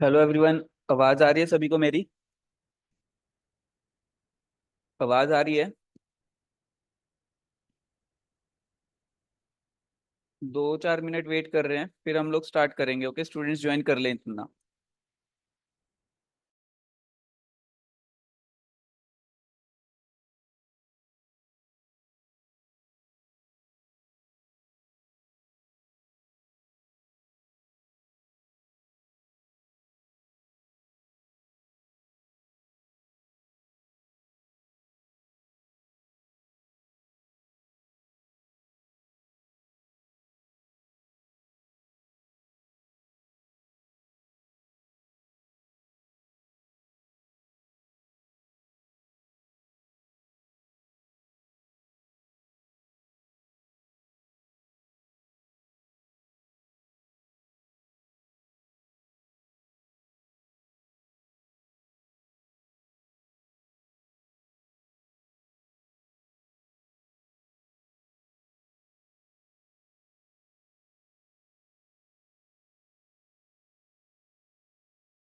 Hello everyone. आवाज आ रही है सभी को मेरी? आवाज आ रही है? 2-4 मिनट वेट कर रहे हैं, फिर हम लोग स्टार्ट करेंगे। ओके, स्टूडेंट्स ज्वाइन कर लें इतना।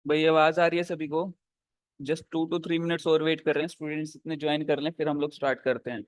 भाई आवाज आ रही है सभी को? जस्ट 2 to 3 मिनट्स और वेट कर रहे हैं, स्टूडेंट्स इतने ज्वाइन कर लें, फिर हम लोग स्टार्ट करते हैं।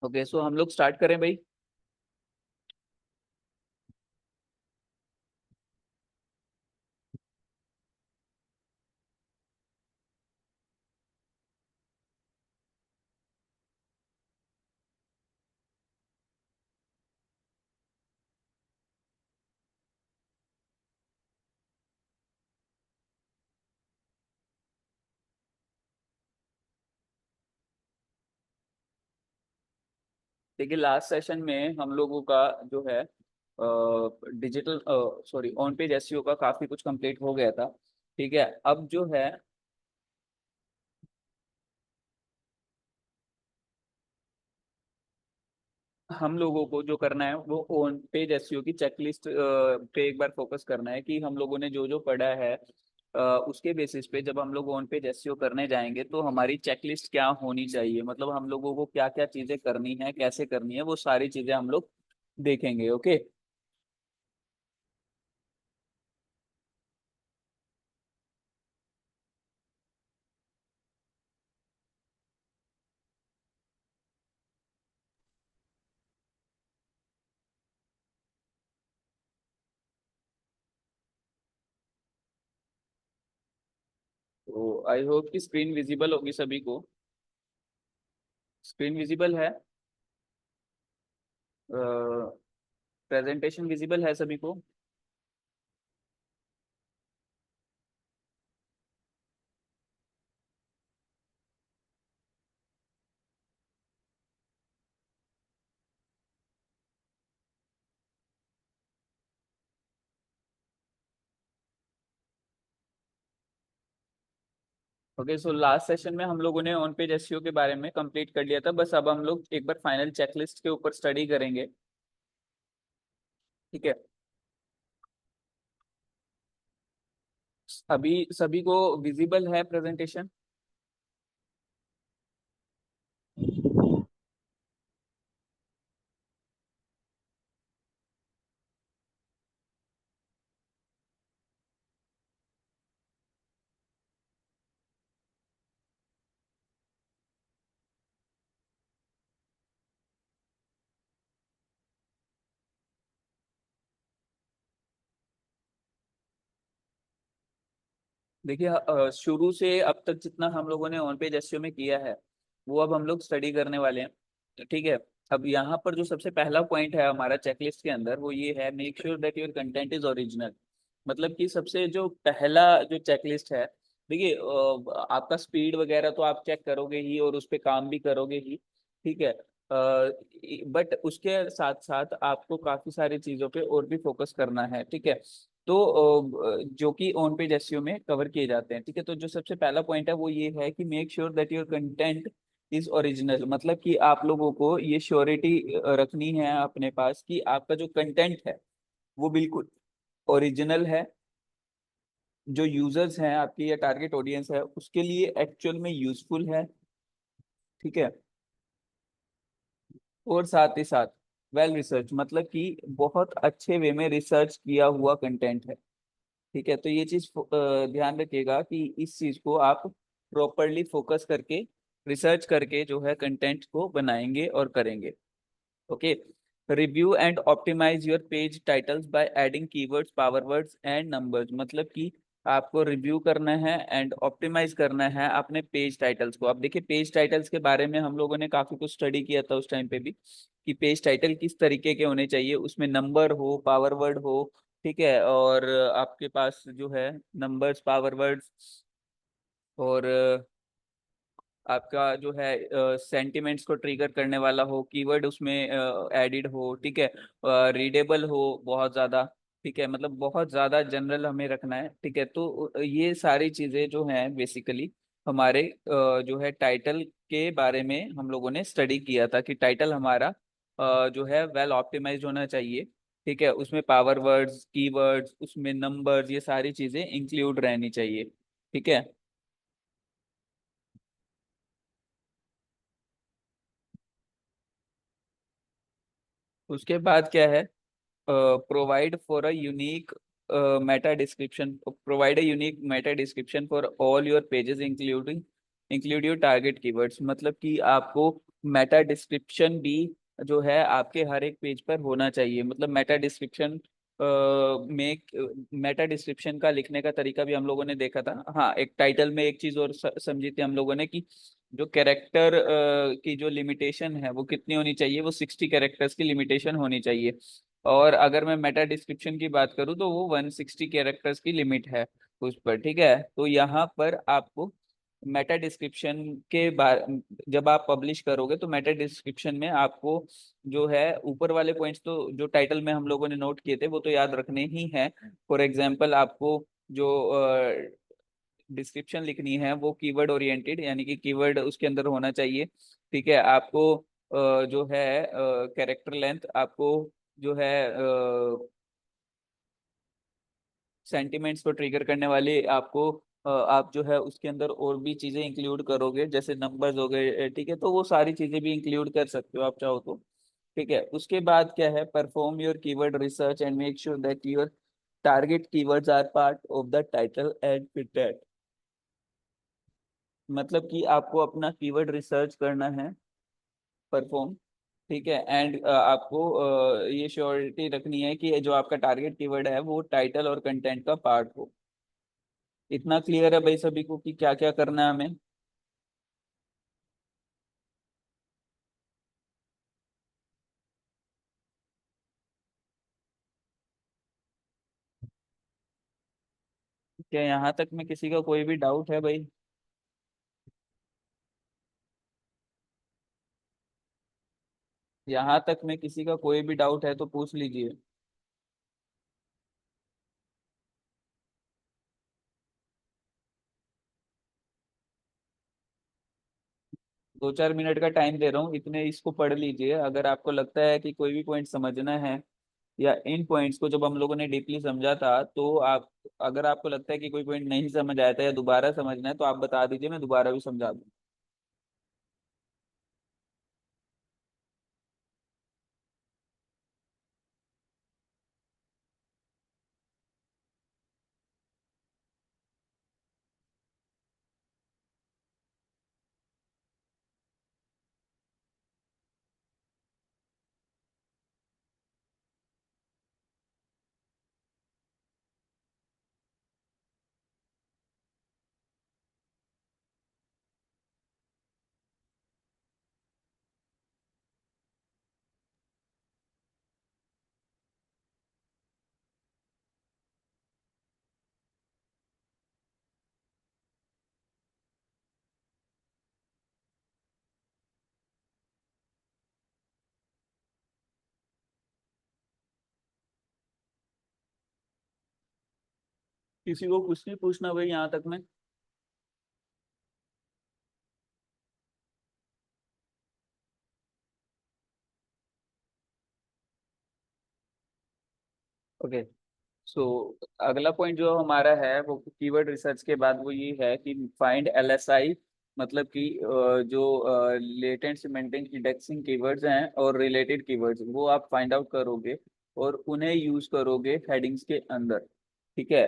ओके, सो हम लोग स्टार्ट करें भाई। देखिए, लास्ट सेशन में हम लोगों का जो है digital sorry on page SEO का काफी कुछ कंप्लीट हो गया था। ठीक है, अब जो है हम लोगों को जो करना है वो ऑन पेज एसईओ की चेकलिस्ट पे एक बार फोकस करना है कि हम लोगों ने जो जो पढ़ा है उसके बेसिस पे जब हम लोग ऑन पेज एसईओ करने जाएंगे तो हमारी चेकलिस्ट क्या होनी चाहिए, मतलब हम लोगों को क्या क्या चीजें करनी है, कैसे करनी है, वो सारी चीजें हम लोग देखेंगे। ओके। तो आई होप कि स्क्रीन विजिबल होगी सभी को। स्क्रीन विजिबल है? प्रेजेंटेशन विजिबल है सभी को? ओके, सो लास्ट सेशन में हम लोगों ने ऑन पेज एसईओ के बारे में कंप्लीट कर लिया था, बस अब हम लोग एक बार फाइनल चेकलिस्ट के ऊपर स्टडी करेंगे। ठीक है। अभी सभी को विजिबल है प्रेजेंटेशन? देखिए शुरू से अब तक जितना हम लोगों ने ऑन पेज एसईओ में किया है वो अब हम लोग स्टडी करने वाले हैं, ठीक है। अब यहाँ पर जो सबसे पहला पॉइंट है हमारा चेकलिस्ट के अंदर वो ये है, make sure that your content is original. मतलब कि सबसे जो पहला जो चेकलिस्ट है, देखिए आपका स्पीड वगैरह तो आप चेक करोगे ही और उस पर काम भी करोगे ही, ठीक है। बट उसके साथ साथ आपको काफी सारी चीजों पे और भी फोकस करना है, ठीक है। तो जो कि ऑन पेज एसईओ में कवर किए जाते हैं, ठीक है। तो जो सबसे पहला पॉइंट है वो ये है कि make sure that your content is original. मतलब कि आप लोगों को ये श्योरिटी रखनी है अपने पास कि आपका जो कंटेंट है वो बिल्कुल ओरिजिनल है, जो यूजर्स हैं आपकी या टारगेट ऑडियंस है उसके लिए एक्चुअल में यूजफुल है, ठीक है। और साथ ही साथ वेल रिसर्च, मतलब कि बहुत अच्छे वे में रिसर्च किया हुआ कंटेंट है, ठीक है। तो ये चीज ध्यान रखिएगा कि इस चीज को आप प्रॉपरली फोकस करके रिसर्च करके जो है कंटेंट को बनाएंगे और करेंगे। Okay. Review and optimize your page titles by adding keywords, power words and numbers. मतलब कि आपको रिव्यू करना है एंड ऑप्टिमाइज करना है अपने पेज टाइटल्स को। अब देखिए पेज टाइटल्स के बारे में हम लोगों ने काफी कुछ स्टडी किया था उस टाइम पे भी, कि पेज टाइटल किस तरीके के होने चाहिए, उसमें नंबर हो, पावर वर्ड हो, ठीक है। और आपके पास जो है नंबर्स, पावर वर्ड्स और आपका जो है सेंटिमेंट्स को ट्रिगर करने वाला हो, कीवर्ड उसमें एडिड हो, ठीक है। रीडेबल हो बहुत ज्यादा, ठीक है। मतलब बहुत ज्यादा जनरल हमें रखना है, ठीक है। तो ये सारी चीजें जो हैं बेसिकली हमारे जो है टाइटल के बारे में हम लोगों ने स्टडी किया था कि टाइटल हमारा जो है वेल ऑप्टिमाइज्ड होना चाहिए, ठीक है। उसमें पावर वर्ड्स, कीवर्ड्स, उसमें नंबर्स, ये सारी चीजें इंक्लूड रहनी चाहिए, ठीक है। उसके बाद क्या है, provide for a unique meta description, provide a unique meta description for all your pages including include your target keywords। मतलब कि आपको मेटा डिस्क्रिप्शन भी जो है आपके हर एक पेज पर होना चाहिए। मतलब मेटा डिस्क्रिप्शन में मेटा डिस्क्रिप्शन का लिखने का तरीका भी हम लोगों ने देखा था। हाँ, एक टाइटल में एक चीज और समझी थी हम लोगों ने कि जो कैरेक्टर की जो लिमिटेशन है वो कितनी होनी चाहिए, वो 60 कैरेक्टर्स की लिमिटेशन होनी चाहिए। और अगर मैं मेटा डिस्क्रिप्शन की बात करूँ तो वो 160 कैरेक्टर्स की लिमिट है उस पर, ठीक है। तो यहाँ पर आपको मेटा डिस्क्रिप्शन के बार जब आप पब्लिश करोगे तो मेटा डिस्क्रिप्शन में आपको जो है ऊपर वाले पॉइंट्स तो जो टाइटल में हम लोगों ने नोट किए थे वो तो याद रखने ही हैं। फॉर एग्जाम्पल आपको जो डिस्क्रिप्शन लिखनी है वो कीवर्ड ओरिएंटेड, यानी कि कीवर्ड उसके अंदर होना चाहिए, ठीक है। आपको जो है कैरेक्टर लेंथ, आपको जो है सेंटिमेंट्स को ट्रिगर करने वाले आपको आप जो है उसके अंदर और भी चीजें इंक्लूड करोगे, जैसे नंबर्स हो गए, ठीक है। तो वो सारी चीजें भी इंक्लूड कर सकते हो आप चाहो तो, ठीक है। उसके बाद क्या है, perform your keyword research and make sure that your target keywords are part of the title and content. मतलब कि आपको अपना कीवर्ड रिसर्च करना है, परफॉर्म, ठीक है। एंड आपको ये श्योरिटी रखनी है कि जो आपका टारगेट कीवर्ड है वो टाइटल और कंटेंट का पार्ट हो। इतना क्लियर है भाई सभी को कि क्या क्या करना है हमें? क्या यहाँ तक में किसी का कोई भी डाउट है भाई? यहाँ तक में किसी का कोई भी डाउट है तो पूछ लीजिए। 2-4 मिनट का टाइम दे रहा हूँ, इतने इसको पढ़ लीजिए। अगर आपको लगता है कि कोई भी पॉइंट समझना है या इन पॉइंट्स को जब हम लोगों ने डीपली समझा था, तो आप, अगर आपको लगता है कि कोई पॉइंट नहीं समझ आया था या दोबारा समझना है तो आप बता दीजिए, मैं दोबारा भी समझा दूँ। किसी को कुछ नहीं पूछना भाई यहाँ तक में? ओके। सो अगला पॉइंट जो हमारा है वो कीवर्ड रिसर्च के बाद वो ये है कि फाइंड एलएसआई, मतलब कि जो लेटेंट सीमेंटिंग इंडेक्सिंग कीवर्ड्स हैं और रिलेटेड कीवर्ड्स वो आप फाइंड आउट करोगे और उन्हें यूज करोगे हेडिंग्स के अंदर। ठीक है,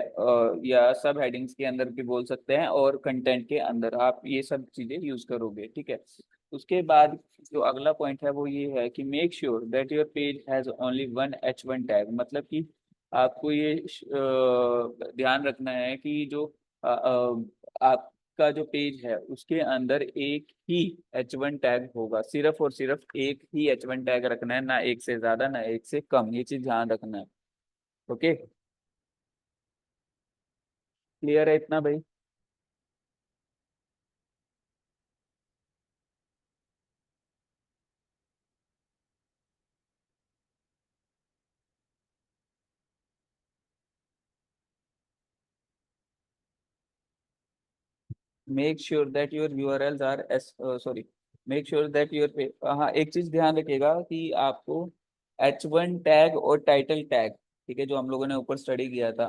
या सब हेडिंग्स के अंदर भी बोल सकते हैं, और कंटेंट के अंदर आप ये सब चीजें यूज करोगे। ठीक है। उसके बाद जो अगला पॉइंट है वो ये है कि make sure that your page has only one H1 tag, मतलब कि आपको ये ध्यान रखना है कि जो आपका जो पेज है उसके अंदर एक ही H1 टैग होगा, सिर्फ और सिर्फ एक ही H1 टैग रखना है, ना एक से ज्यादा ना एक से कम, ये चीज ध्यान रखना है। ओके, क्लियर है इतना भाई? Make sure that your URLs R S, sorry, make sure that your पे, हाँ एक चीज ध्यान रखिएगा कि आपको H1 टैग और टाइटल टैग, ठीक है, जो हम लोगों ने ऊपर स्टडी किया था,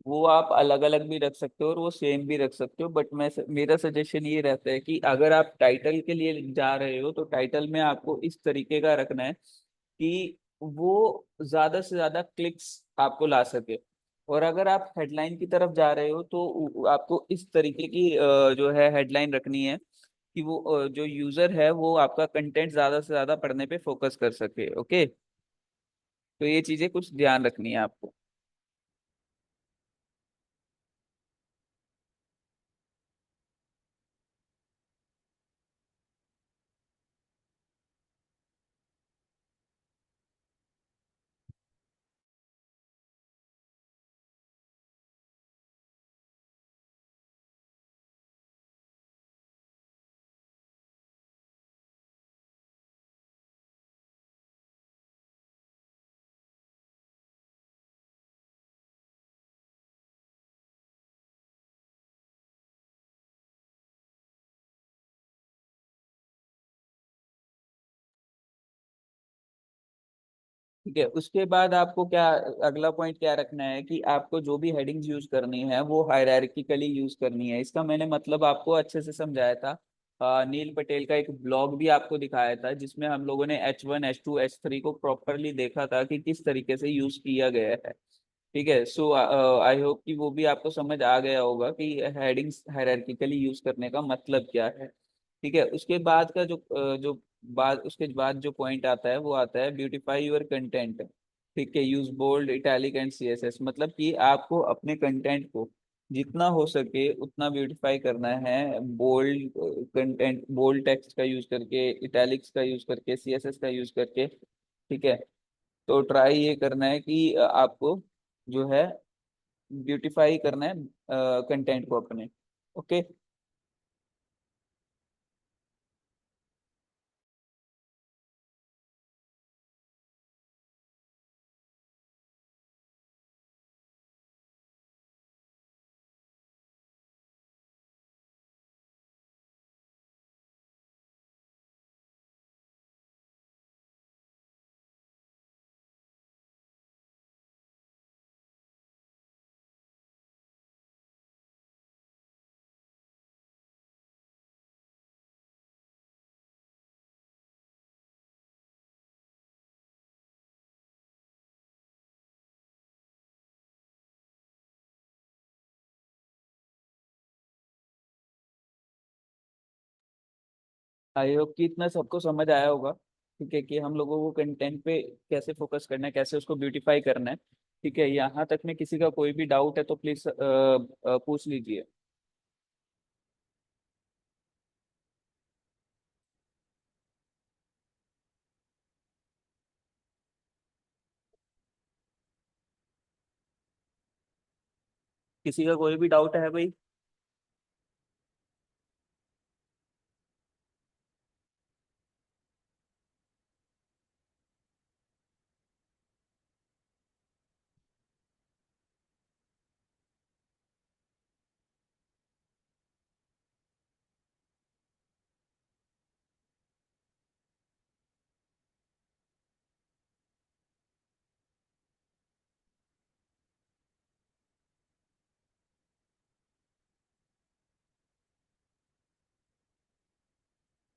वो आप अलग अलग भी रख सकते हो और वो सेम भी रख सकते हो, बट मेरा सजेशन ये रहता है कि अगर आप टाइटल के लिए जा रहे हो तो टाइटल में आपको इस तरीके का रखना है कि वो ज्यादा से ज्यादा क्लिक्स आपको ला सके। और अगर आप हेडलाइन की तरफ जा रहे हो तो आपको इस तरीके की जो है हेडलाइन रखनी है कि वो जो यूजर है वो आपका कंटेंट ज्यादा से ज्यादा पढ़ने पे फोकस कर सके। ओके, तो ये चीजें कुछ ध्यान रखनी है आपको। ठीक है, उसके बाद आपको क्या, अगला पॉइंट क्या रखना है कि आपको जो भी हेडिंग्स यूज करनी है वो हायरार्किकली यूज करनी है। इसका मैंने मतलब आपको अच्छे से समझाया था। नील पटेल का एक ब्लॉग भी आपको दिखाया था जिसमें हम लोगों ने H1 H2 H3 को प्रॉपरली देखा था कि किस तरीके से यूज किया गया है। ठीक है, सो आई होप कि वो भी आपको समझ आ गया होगा कि हेडिंग्स हायरार्किकली यूज करने का मतलब क्या है। ठीक है, उसके बाद का जो बाद उसके बाद जो पॉइंट आता है वो आता है ब्यूटीफाई योर कंटेंट। ठीक है, use bold italic and CSS, मतलब कि आपको अपने कंटेंट को जितना हो सके उतना ब्यूटीफाई करना है, बोल्ड कंटेंट, बोल्ड टेक्स्ट का यूज करके, इटैलिक्स का यूज करके, CSS का यूज करके। ठीक है, तो ट्राई ये करना है कि आपको जो है ब्यूटीफाई करना है कंटेंट को अपने। ओके। आई होप कि इतना सबको समझ आया होगा, ठीक है, कि हम लोगों को कंटेंट पे कैसे फोकस करना है, कैसे उसको ब्यूटीफाई करना है। ठीक है, यहाँ तक में किसी का कोई भी डाउट है तो प्लीज पूछ लीजिए। किसी का कोई भी डाउट है भाई?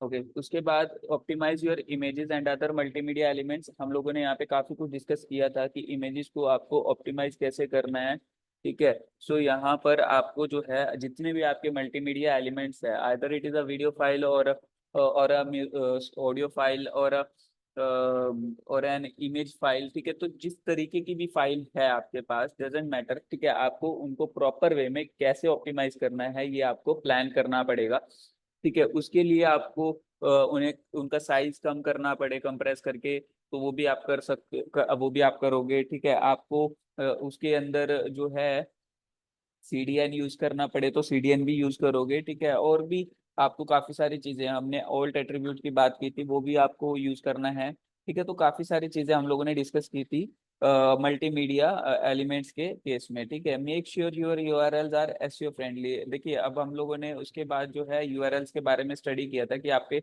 ओके, उसके बाद optimize your images and other multimedia elements. हम लोगों ने यहाँ पे काफी कुछ डिस्कस किया था कि इमेजेस को आपको ऑप्टिमाइज कैसे करना है। ठीक है, सो यहाँ पर आपको जो है जितने भी आपके मल्टीमीडिया एलिमेंट्स है, either it is a video file और ऑडियो फाइल और एन इमेज फाइल, ठीक है, तो जिस तरीके की भी फाइल है आपके पास, डजेंट मैटर, ठीक है, आपको उनको प्रॉपर वे में कैसे ऑप्टिमाइज करना है ये आपको प्लान करना पड़ेगा। ठीक है, उसके लिए आपको उन्हें उनका साइज कम करना पड़े कंप्रेस करके, तो वो भी आप कर सकते, वो भी आप करोगे। ठीक है, आपको उसके अंदर जो है सीडीएन यूज करना पड़े तो सीडीएन भी यूज करोगे। ठीक है, और भी आपको काफी सारी चीजें, हमने ऑल्ट एट्रीब्यूट की बात की थी, वो भी आपको यूज करना है। ठीक है, तो काफी सारी चीजें हम लोगों ने डिस्कस की थी मल्टीमीडिया एलिमेंट्स के केस में। ठीक है, make sure your URLs are SEO friendly. देखिए, अब हम लोगों ने उसके बाद जो है यूआरएल्स के बारे में स्टडी किया था कि आपके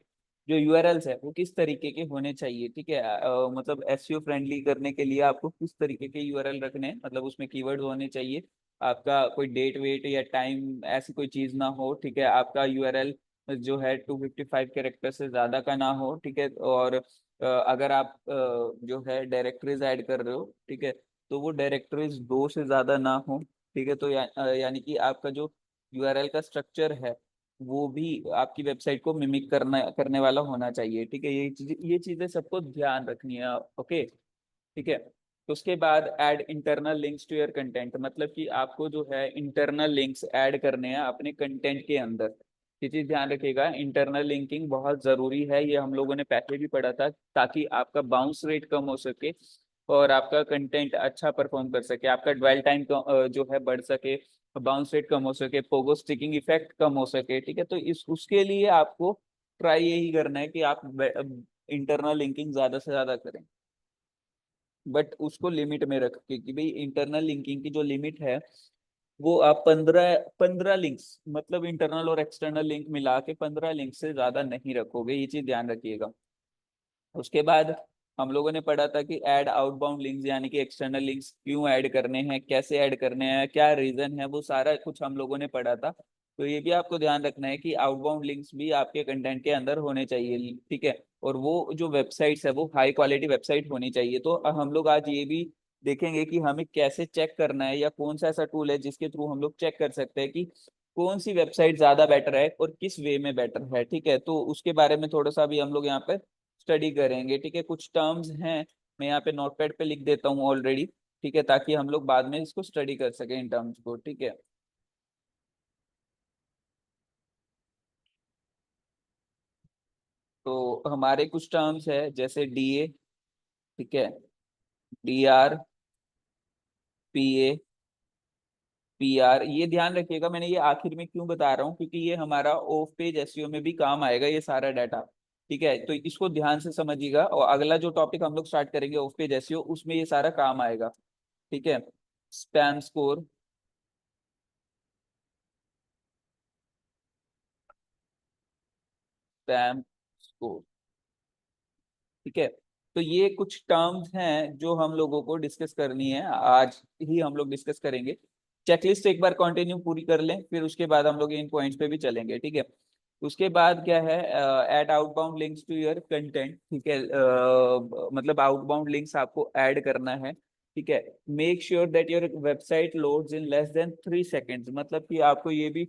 जो यूआरएल्स है वो किस तरीके के होने चाहिए। ठीक है, मतलब एसईओ फ्रेंडली करने के लिए आपको किस तरीके के यूआरएल रखने हैं, मतलब उसमें कीवर्ड्स होने चाहिए, आपका कोई डेट वेट या टाइम ऐसी कोई चीज ना हो। ठीक है, आपका यूआरएल जो है 255 कैरेक्टर से ज्यादा का ना हो। ठीक है, और अगर आप जो है डायरेक्टरीज ऐड कर रहे हो, ठीक है, तो वो डायरेक्टरीज दो से ज्यादा ना हो। ठीक है, तो यानी कि आपका जो यूआरएल का स्ट्रक्चर है वो भी आपकी वेबसाइट को मिमिक करने वाला होना चाहिए। ठीक है, ये चीजें सबको ध्यान रखनी है। ओके, ठीक है, तो उसके बाद add internal links to your content, मतलब कि आपको जो है इंटरनल लिंक्स ऐड करने हैं अपने कंटेंट के अंदर। ये चीज ध्यान रखिएगा, इंटरनल लिंकिंग बहुत जरूरी है, ये हम लोगों ने पहले भी पढ़ा था, ताकि आपका बाउंस रेट कम हो सके और आपका कंटेंट अच्छा परफॉर्म कर सके, आपका ड्वेल टाइम जो है बढ़ सके, बाउंस रेट कम हो सके, पोगो स्टिकिंग इफेक्ट कम हो सके। ठीक है, तो इस उसके लिए आपको ट्राई यही करना है कि आप इंटरनल लिंकिंग ज्यादा से ज्यादा करें, बट उसको लिमिट में रख के, कि भाई इंटरनल लिंकिंग की जो लिमिट है वो आप 15 लिंक्स, मतलब इंटरनल और एक्सटर्नल लिंक मिला के 15 लिंक से ज्यादा नहीं रखोगे, ये चीज ध्यान रखिएगा। उसके बाद हम लोगों ने पढ़ा था कि ऐड आउटबाउंड लिंक्स, यानी कि एक्सटर्नल लिंक्स क्यों ऐड करने हैं, कैसे ऐड करने हैं, क्या रीजन है, वो सारा कुछ हम लोगों ने पढ़ा था। तो ये भी आपको ध्यान रखना है कि आउटबाउंड लिंक्स भी आपके कंटेंट के अंदर होने चाहिए। ठीक है, और वो जो वेबसाइट्स है वो हाई क्वालिटी वेबसाइट होनी चाहिए। तो हम लोग आज ये भी देखेंगे कि हमें कैसे चेक करना है, या कौन सा ऐसा टूल है जिसके थ्रू हम लोग चेक कर सकते हैं कि कौन सी वेबसाइट ज्यादा बेटर है और किस वे में बेटर है। ठीक है, तो उसके बारे में थोड़ा सा भी हम लोग यहाँ पे स्टडी करेंगे। ठीक है, कुछ टर्म्स हैं, मैं यहाँ पे नोटपैड पे लिख देता हूँ ऑलरेडी। ठीक है, ताकि हम लोग बाद में इसको स्टडी कर सकें इन टर्म्स को। ठीक है, तो हमारे कुछ टर्म्स है जैसे डीए, ठीक है, डीआर, पीए, पीआर, ये ध्यान रखिएगा, मैंने ये आखिर में क्यों बता रहा हूँ, क्योंकि ये हमारा ऑफ पेज एसईओ में भी काम आएगा ये सारा डाटा। ठीक है, तो इसको ध्यान से समझिएगा, और अगला जो टॉपिक हम लोग स्टार्ट करेंगे ऑफ पेज एसईओ, उसमें ये सारा काम आएगा। ठीक है, स्पैम स्कोर, स्पैम स्कोर, ठीक है, तो ये कुछ टर्म्स हैं जो हम लोगों को डिस्कस करनी है, आज ही हम लोग डिस्कस करेंगे। चेकलिस्ट एक बार कंटिन्यू पूरी कर लें, फिर उसके बाद हम लोग इन पॉइंट्स पे भी चलेंगे। ठीक है, उसके बाद क्या है, add outbound links to your content. ठीक है, मतलब आउटबाउंड लिंक्स आपको ऐड करना है। ठीक है, make sure that your website loads in less than 3 seconds, मतलब कि आपको ये भी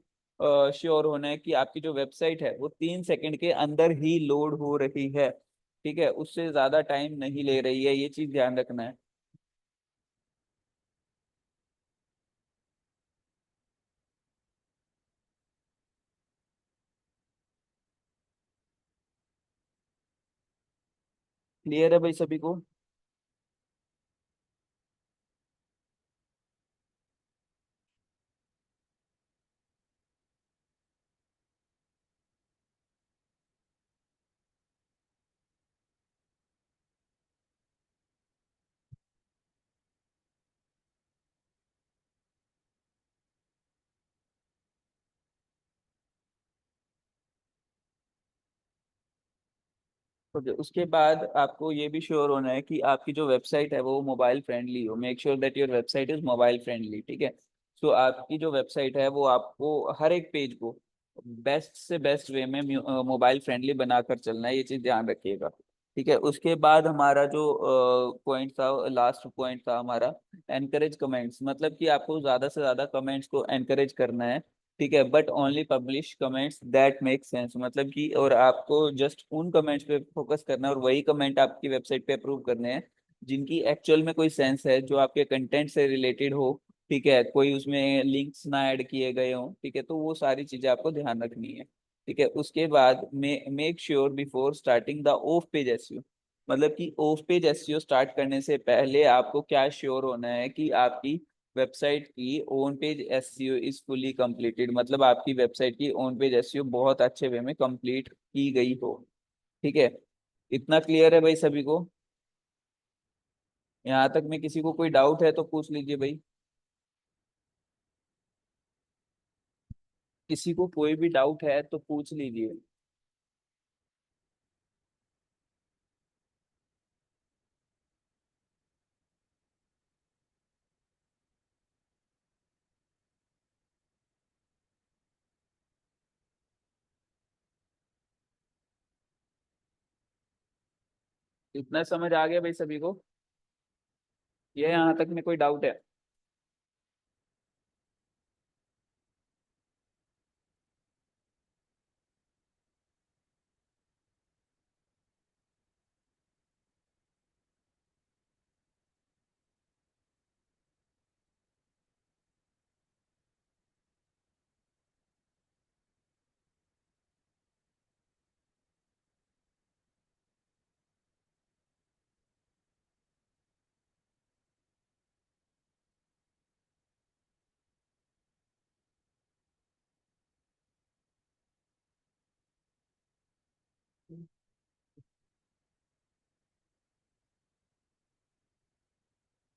श्योर होना है कि आपकी जो वेबसाइट है वो 3 सेकंड के अंदर ही लोड हो रही है। ठीक है, उससे ज्यादा टाइम नहीं ले रही है, ये चीज ध्यान रखना है। क्लियर है भाई सभी को? तो उसके बाद आपको ये भी श्योर होना है कि आपकी जो वेबसाइट है वो मोबाइल फ्रेंडली हो। Make sure that your website is mobile friendly. ठीक है, तो आपकी जो वेबसाइट है वो आपको हर एक पेज को बेस्ट से बेस्ट वे में मोबाइल फ्रेंडली बनाकर चलना है, ये चीज ध्यान रखिएगा। ठीक है, उसके बाद हमारा जो पॉइंट था, लास्ट पॉइंट था हमारा, एनकरेज कमेंट्स। मतलब कि आपको ज्यादा से ज्यादा कमेंट्स को एनकरेज करना है। ठीक है, but only publish comments that make sense. मतलब कि और आपको जस्ट उन कमेंट्स पे फोकस करना है और वही कमेंट आपकी वेबसाइट पे अप्रूव करने हैं जिनकी एक्चुअल में कोई सेंस है, जो आपके कंटेंट से रिलेटेड हो। ठीक है, कोई उसमें लिंक्स ना ऐड किए गए हो। ठीक है, तो वो सारी चीजें आपको ध्यान रखनी है। ठीक है, उसके बाद make sure before starting the of page SEO. मतलब कि ऑफ पेज एसईओ स्टार्ट करने से पहले आपको क्या श्योर होना है कि आपकी वेबसाइट की on page SEO is fully completed. मतलब आपकी वेबसाइट की ऑन पेज एसईओ बहुत अच्छे वे में कंप्लीट की गई हो। ठीक है, इतना क्लियर है भाई सभी को? यहाँ तक में किसी को कोई डाउट है तो पूछ लीजिए भाई। किसी को कोई भी डाउट है तो पूछ लीजिए। इतना समझ आ गया भाई सभी को? ये यहाँ तक में कोई डाउट है?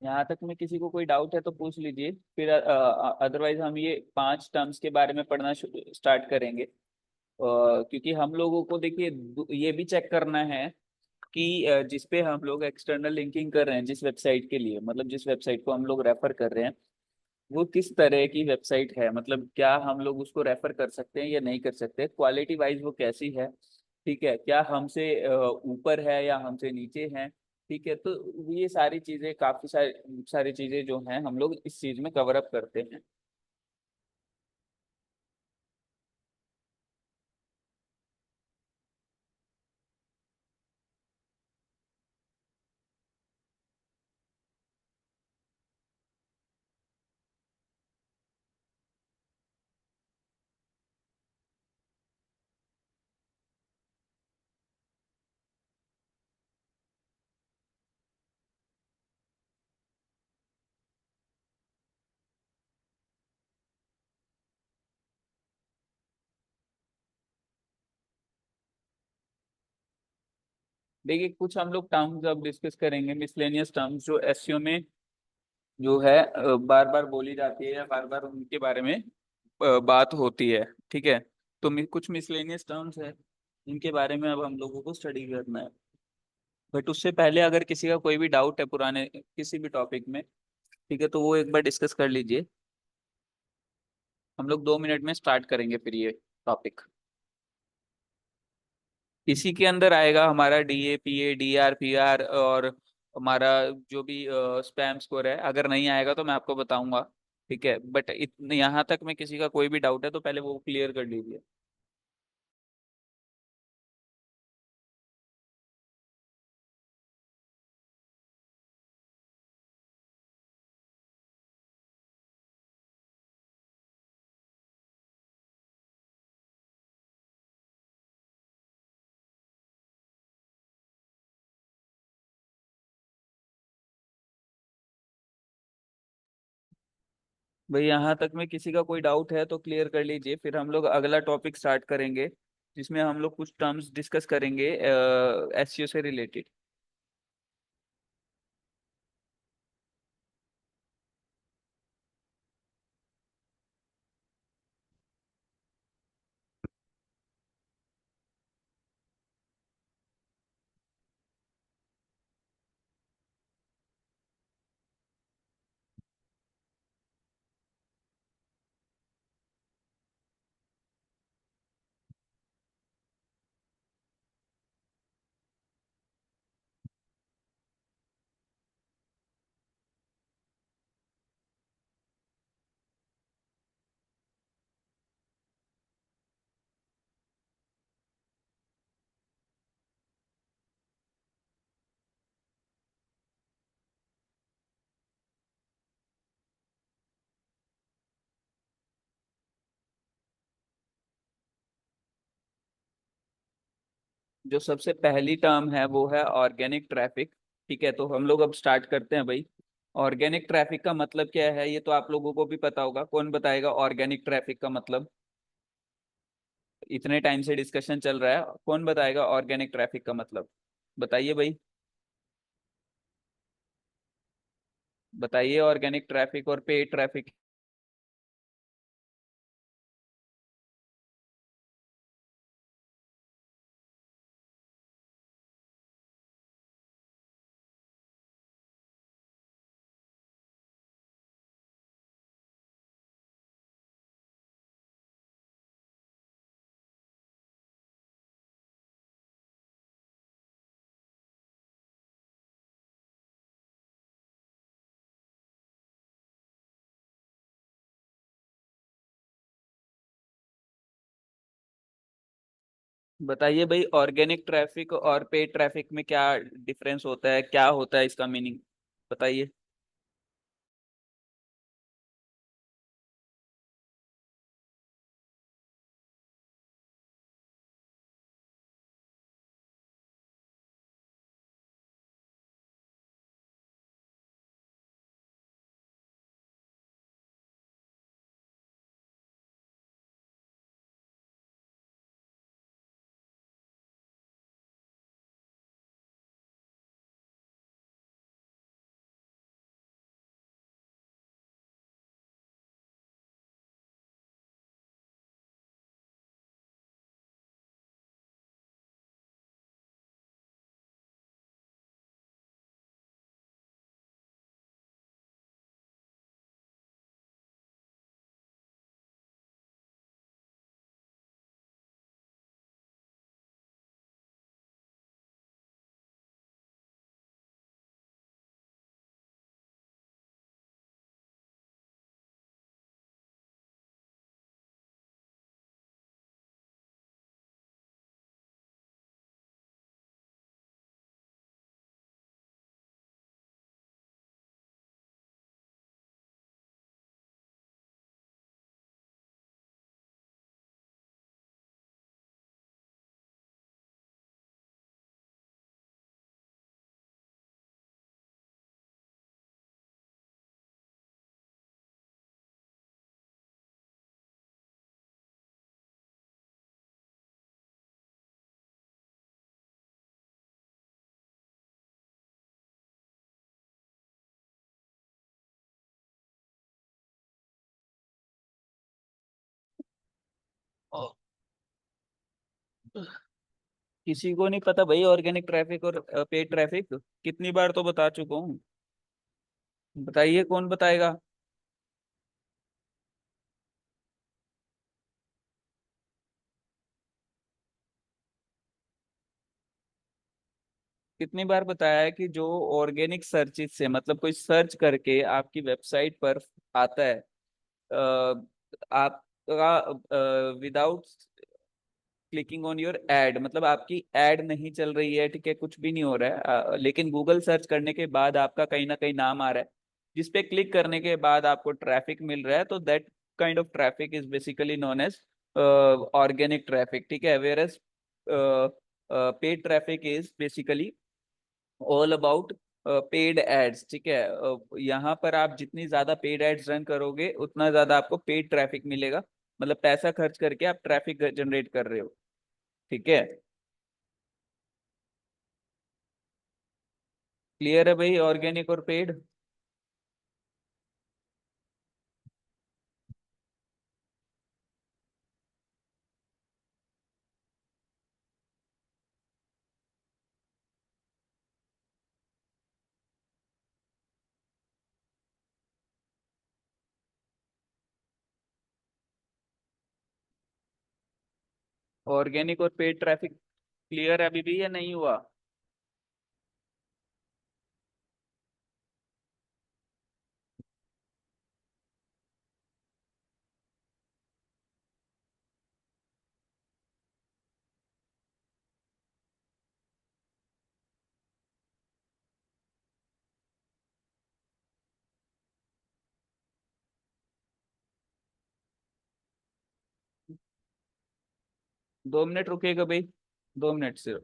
यहाँ तक में किसी को कोई डाउट है तो पूछ लीजिए, फिर अदरवाइज हम ये 5 टर्म्स के बारे में पढ़ना स्टार्ट करेंगे। क्योंकि हम लोगों को देखिए ये भी चेक करना है कि जिस पे हम लोग एक्सटर्नल लिंकिंग कर रहे हैं, जिस वेबसाइट के लिए, मतलब जिस वेबसाइट को हम लोग रेफर कर रहे हैं, वो किस तरह की वेबसाइट है। मतलब क्या हम लोग उसको रेफर कर सकते हैं या नहीं कर सकते, क्वालिटी वाइज वो कैसी है। ठीक है, क्या हमसे ऊपर है या हमसे नीचे है। ठीक है, तो ये सारी चीजें, काफी सारी सारी चीजें जो हैं हम लोग इस चीज में कवर अप करते हैं। देखिए, कुछ हम लोग टर्म्स अब डिस्कस करेंगे, मिसलेनियस टर्म्स जो एसईओ में जो है बार बार बोली जाती है या बार बार उनके बारे में बात होती है। ठीक है, तो कुछ मिसलेनियस टर्म्स है, इनके बारे में अब हम लोगों को स्टडी करना है। बट उससे पहले अगर किसी का कोई भी डाउट है पुराने किसी भी टॉपिक में, ठीक है, तो वो एक बार डिस्कस कर लीजिए। हम लोग 2 मिनट में स्टार्ट करेंगे फिर ये टॉपिक। इसी के अंदर आएगा हमारा DAPA, DRPR, और हमारा जो भी स्पैम स्कोर है। अगर नहीं आएगा तो मैं आपको बताऊंगा। ठीक है, बट इतने यहाँ तक में किसी का कोई भी डाउट है तो पहले वो क्लियर कर लीजिए। भाई यहाँ तक में किसी का कोई डाउट है तो क्लियर कर लीजिए, फिर हम लोग अगला टॉपिक स्टार्ट करेंगे जिसमें हम लोग कुछ टर्म्स डिस्कस करेंगे एसईओ से रिलेटेड। जो सबसे पहली टर्म है वो है ऑर्गेनिक ट्रैफिक। ठीक है, तो हम लोग अब स्टार्ट करते हैं भाई। ऑर्गेनिक ट्रैफिक का मतलब क्या है ये तो आप लोगों को भी पता होगा, कौन बताएगा ऑर्गेनिक ट्रैफिक का मतलब? इतने टाइम से डिस्कशन चल रहा है, कौन बताएगा ऑर्गेनिक ट्रैफिक का मतलब? बताइए भाई। बताइए ऑर्गेनिक ट्रैफिक और पेड ट्रैफिक। बताइए भाई, ऑर्गेनिक ट्रैफिक और पेड ट्रैफिक में क्या डिफरेंस होता है, क्या होता है इसका मीनिंग? बताइए। किसी को नहीं पता भाई ऑर्गेनिक ट्रैफिक और पेड ट्रैफिक? कितनी बार तो बता चुका हूँ। बताइए कौन बताएगा? कितनी बार बताया है कि जो ऑर्गेनिक सर्चिस से मतलब कोई सर्च करके आपकी वेबसाइट पर आता है, आपका without clicking on your add, मतलब आपकी एड नहीं चल रही है, ठीक है, कुछ भी नहीं हो रहा है, लेकिन गूगल सर्च करने के बाद आपका कहीं ना कहीं नाम आ रहा है, जिस पे क्लिक करने के बाद आपको ट्रैफिक मिल रहा है, तो that kind of traffic is basically known as organic traffic, ठीक है। Whereas paid traffic is basically all about paid ads, ठीक है। यहाँ पर आप जितनी ज्यादा पेड एड्स रन करोगे उतना ज्यादा आपको पेड ट्रैफिक मिलेगा, मतलब पैसा खर्च करके आप ट्रैफिक जनरेट कर रहे हो, ठीक है। क्लियर है भाई, ऑर्गेनिक और पेड। ऑर्गेनिक और पेड ट्रैफिक क्लियर है अभी भी या नहीं हुआ? 2 मिनट रुकेगा भाई, 2 मिनट से।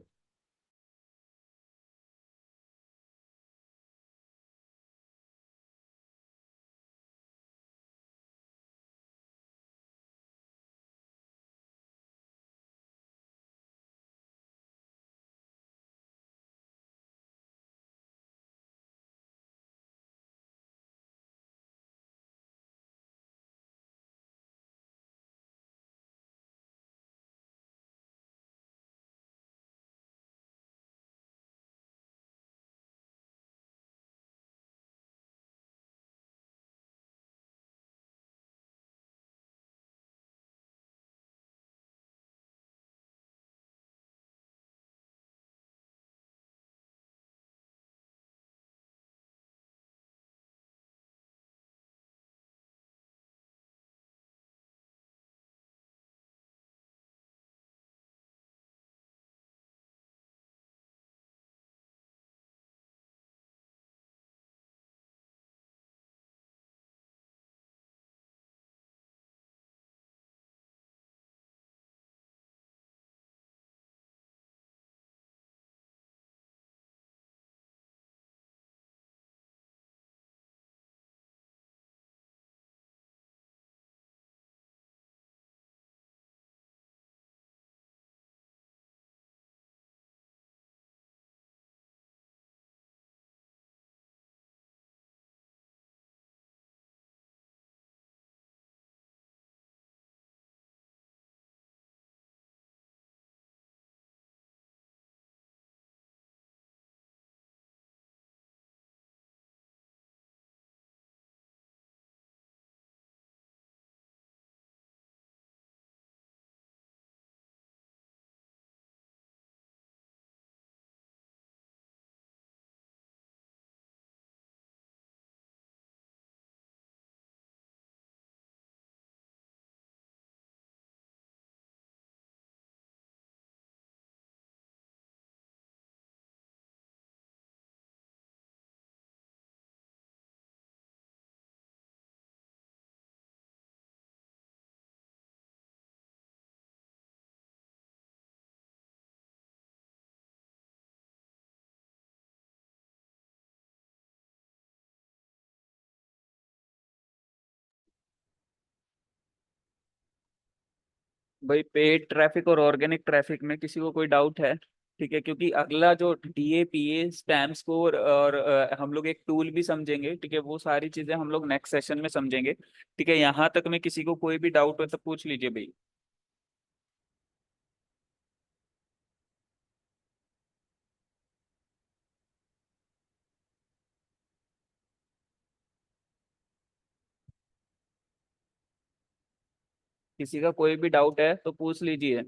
भाई पेड ट्रैफिक और ऑर्गेनिक ट्रैफिक में किसी को कोई डाउट है? ठीक है, क्योंकि अगला जो डीएपीए स्पैम स्कोर और हम लोग एक टूल भी समझेंगे, ठीक है, वो सारी चीजें हम लोग नेक्स्ट सेशन में समझेंगे, ठीक है। यहाँ तक में किसी को कोई भी डाउट हो तो पूछ लीजिए भाई। किसी का कोई भी डाउट है तो पूछ लीजिए।